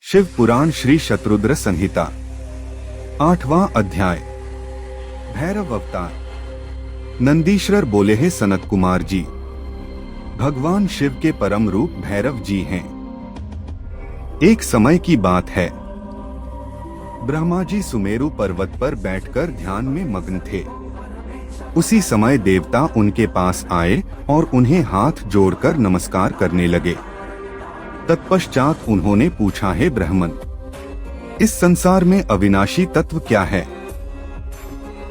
शिव पुराण श्री शतरुद्र संहिता 8वां अध्याय। भैरव अवतार। नंदीश्वर बोले हैं सनत कुमार जी, भगवान शिव के परम रूप भैरव जी हैं। एक समय की बात है, ब्रह्मा जी सुमेरु पर्वत पर बैठकर ध्यान में मग्न थे। उसी समय देवता उनके पास आए और उन्हें हाथ जोड़कर नमस्कार करने लगे। तत्पश्चात उन्होंने पूछा, हे ब्राह्मण, इस संसार में अविनाशी तत्व क्या है?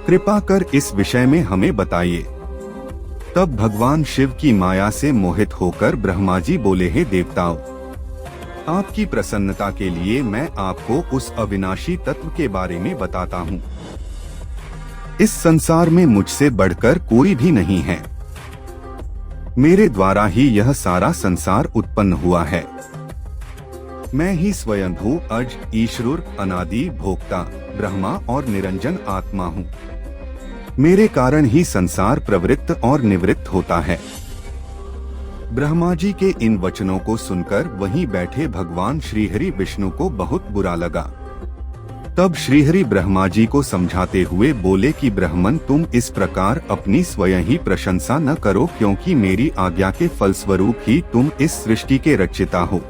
कृपा कर इस विषय में हमें बताइए। तब भगवान शिव की माया से मोहित होकर ब्रह्मा जी बोले, हे देवताओं, आपकी प्रसन्नता के लिए मैं आपको उस अविनाशी तत्व के बारे में बताता हूँ। इस संसार में मुझसे बढ़कर कोई भी नहीं है। मेरे द्वारा ही यह सारा संसार उत्पन्न हुआ है। मैं ही स्वयंभू अज ईश्वर अनादि भोक्ता ब्रह्मा और निरंजन आत्मा हूँ। मेरे कारण ही संसार प्रवृत्त और निवृत्त होता है। ब्रह्मा जी के इन वचनों को सुनकर वहीं बैठे भगवान श्रीहरि विष्णु को बहुत बुरा लगा। तब श्रीहरि ब्रह्मा जी को समझाते हुए बोले कि ब्राह्मण, तुम इस प्रकार अपनी स्वयं ही प्रशंसा न करो, क्योंकि मेरी आज्ञा के फलस्वरूप ही तुम इस सृष्टि के रचयिता हो।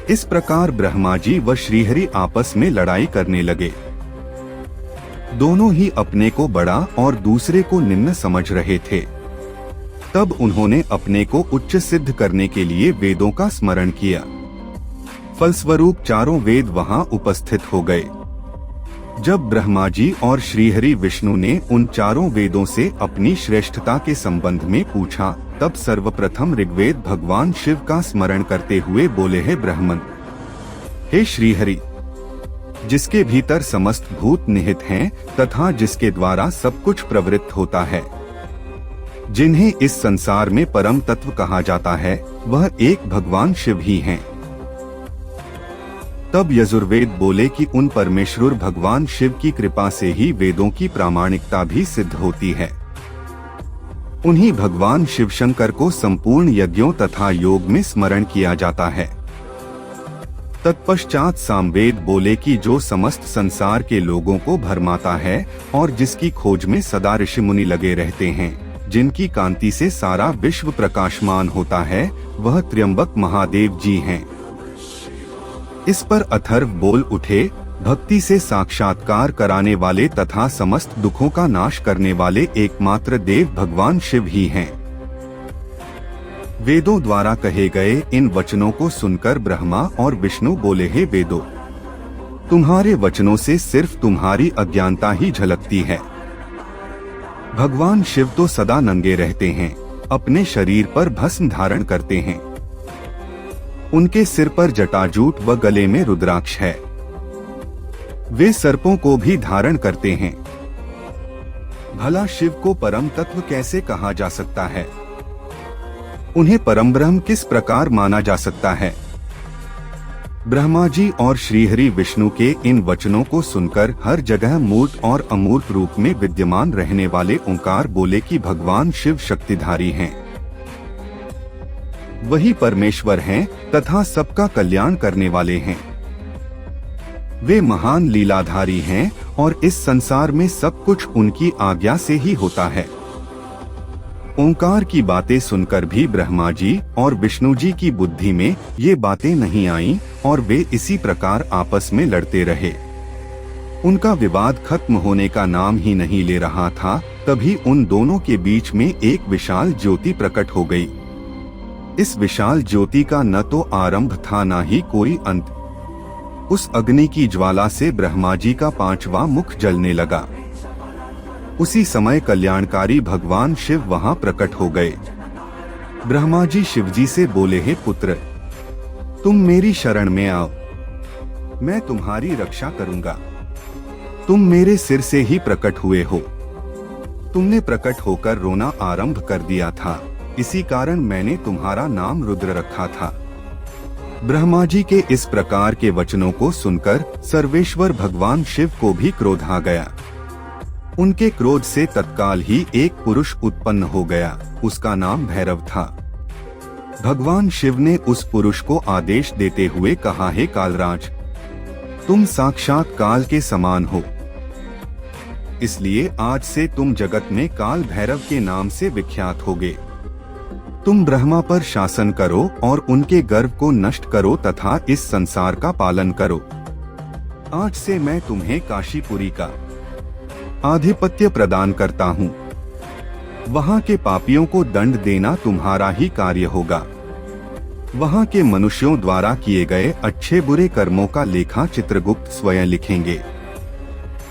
इस प्रकार ब्रह्मा जी व श्रीहरि आपस में लड़ाई करने लगे। दोनों ही अपने को बड़ा और दूसरे को निम्न समझ रहे थे। तब उन्होंने अपने को उच्च सिद्ध करने के लिए वेदों का स्मरण किया। फलस्वरूप चारों वेद वहां उपस्थित हो गए। जब ब्रह्मा जी और श्रीहरि विष्णु ने उन चारों वेदों से अपनी श्रेष्ठता के संबंध में पूछा, तब सर्वप्रथम ऋग्वेद भगवान शिव का स्मरण करते हुए बोले, हे ब्राह्मण, हे श्रीहरि, जिसके भीतर समस्त भूत निहित हैं तथा जिसके द्वारा सब कुछ प्रवृत्त होता है, जिन्हें इस संसार में परम तत्व कहा जाता है, वह एक भगवान शिव ही हैं। तब यजुर्वेद बोले कि उन परमेश्वर भगवान शिव की कृपा से ही वेदों की प्रामाणिकता भी सिद्ध होती है। उन्हीं भगवान शिव शंकर को संपूर्ण यज्ञों तथा योग में स्मरण किया जाता है। तत्पश्चात सामवेद बोले कि जो समस्त संसार के लोगों को भरमाता है और जिसकी खोज में सदा ऋषि मुनि लगे रहते हैं, जिनकी कांति से सारा विश्व प्रकाशमान होता है, वह त्र्यंबक महादेव जी हैं। इस पर अथर्व बोल उठे, भक्ति से साक्षात्कार कराने वाले तथा समस्त दुखों का नाश करने वाले एकमात्र देव भगवान शिव ही हैं। वेदों द्वारा कहे गए इन वचनों को सुनकर ब्रह्मा और विष्णु बोले, हे वेदों, तुम्हारे वचनों से सिर्फ तुम्हारी अज्ञानता ही झलकती है। भगवान शिव तो सदा नंगे रहते हैं, अपने शरीर पर भस्म धारण करते हैं। उनके सिर पर जटाजूट व गले में रुद्राक्ष है। वे सर्पों को भी धारण करते हैं। भला शिव को परम तत्व कैसे कहा जा सकता है? उन्हें परम ब्रह्म किस प्रकार माना जा सकता है? ब्रह्मा जी और श्रीहरि विष्णु के इन वचनों को सुनकर हर जगह मूर्त और अमूर्त रूप में विद्यमान रहने वाले ओंकार बोले कि भगवान शिव शक्तिधारी हैं। वही परमेश्वर हैं तथा सबका कल्याण करने वाले हैं। वे महान लीलाधारी हैं और इस संसार में सब कुछ उनकी आज्ञा से ही होता है। ओंकार की बातें सुनकर भी ब्रह्मा जी और विष्णु जी की बुद्धि में ये बातें नहीं आईं और वे इसी प्रकार आपस में लड़ते रहे। उनका विवाद खत्म होने का नाम ही नहीं ले रहा था। तभी उन दोनों के बीच में एक विशाल ज्योति प्रकट हो गई। इस विशाल ज्योति का न तो आरंभ था न ही कोई अंत। उस अग्नि की ज्वाला से ब्रह्मा जी का 5वां मुख जलने लगा। उसी समय कल्याणकारी भगवान शिव वहां प्रकट हो गए। ब्रह्मा जी शिवजी से बोले, हे पुत्र, तुम मेरी शरण में आओ, मैं तुम्हारी रक्षा करूंगा। तुम मेरे सिर से ही प्रकट हुए हो। तुमने प्रकट होकर रोना आरंभ कर दिया था, इसी कारण मैंने तुम्हारा नाम रुद्र रखा था। ब्रह्मा जी के इस प्रकार के वचनों को सुनकर सर्वेश्वर भगवान शिव को भी क्रोध आ गया। उनके क्रोध से तत्काल ही एक पुरुष उत्पन्न हो गया। उसका नाम भैरव था। भगवान शिव ने उस पुरुष को आदेश देते हुए कहा, हे कालराज, तुम साक्षात काल के समान हो, इसलिए आज से तुम जगत में काल भैरव के नाम से विख्यात होगे। तुम ब्रह्मा पर शासन करो और उनके गर्व को नष्ट करो तथा इस संसार का पालन करो। आज से मैं तुम्हें काशीपुरी का आधिपत्य प्रदान करता हूँ। वहाँ के पापियों को दंड देना तुम्हारा ही कार्य होगा। वहाँ के मनुष्यों द्वारा किए गए अच्छे बुरे कर्मों का लेखा चित्रगुप्त स्वयं लिखेंगे।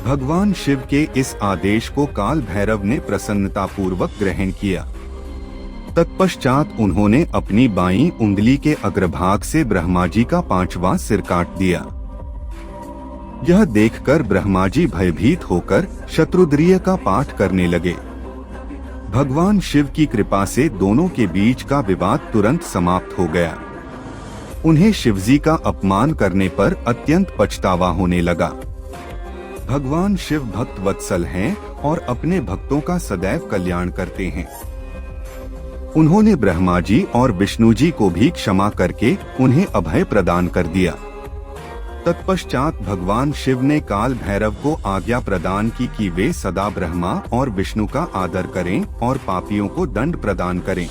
भगवान शिव के इस आदेश को काल भैरव ने प्रसन्नतापूर्वक ग्रहण किया। तत्पश्चात उन्होंने अपनी बाईं उंगली के अग्रभाग से ब्रह्मा जी का 5वां सिर काट दिया। यह देखकर ब्रह्मा जी भयभीत होकर शत्रुद्रिय का पाठ करने लगे। भगवान शिव की कृपा से दोनों के बीच का विवाद तुरंत समाप्त हो गया। उन्हें शिवजी का अपमान करने पर अत्यंत पछतावा होने लगा। भगवान शिव भक्त वत्सल हैं और अपने भक्तों का सदैव कल्याण करते हैं। उन्होंने ब्रह्मा जी और विष्णु जी को भी क्षमा करके उन्हें अभय प्रदान कर दिया। तत्पश्चात भगवान शिव ने काल भैरव को आज्ञा प्रदान की कि वे सदा ब्रह्मा और विष्णु का आदर करें और पापियों को दंड प्रदान करें।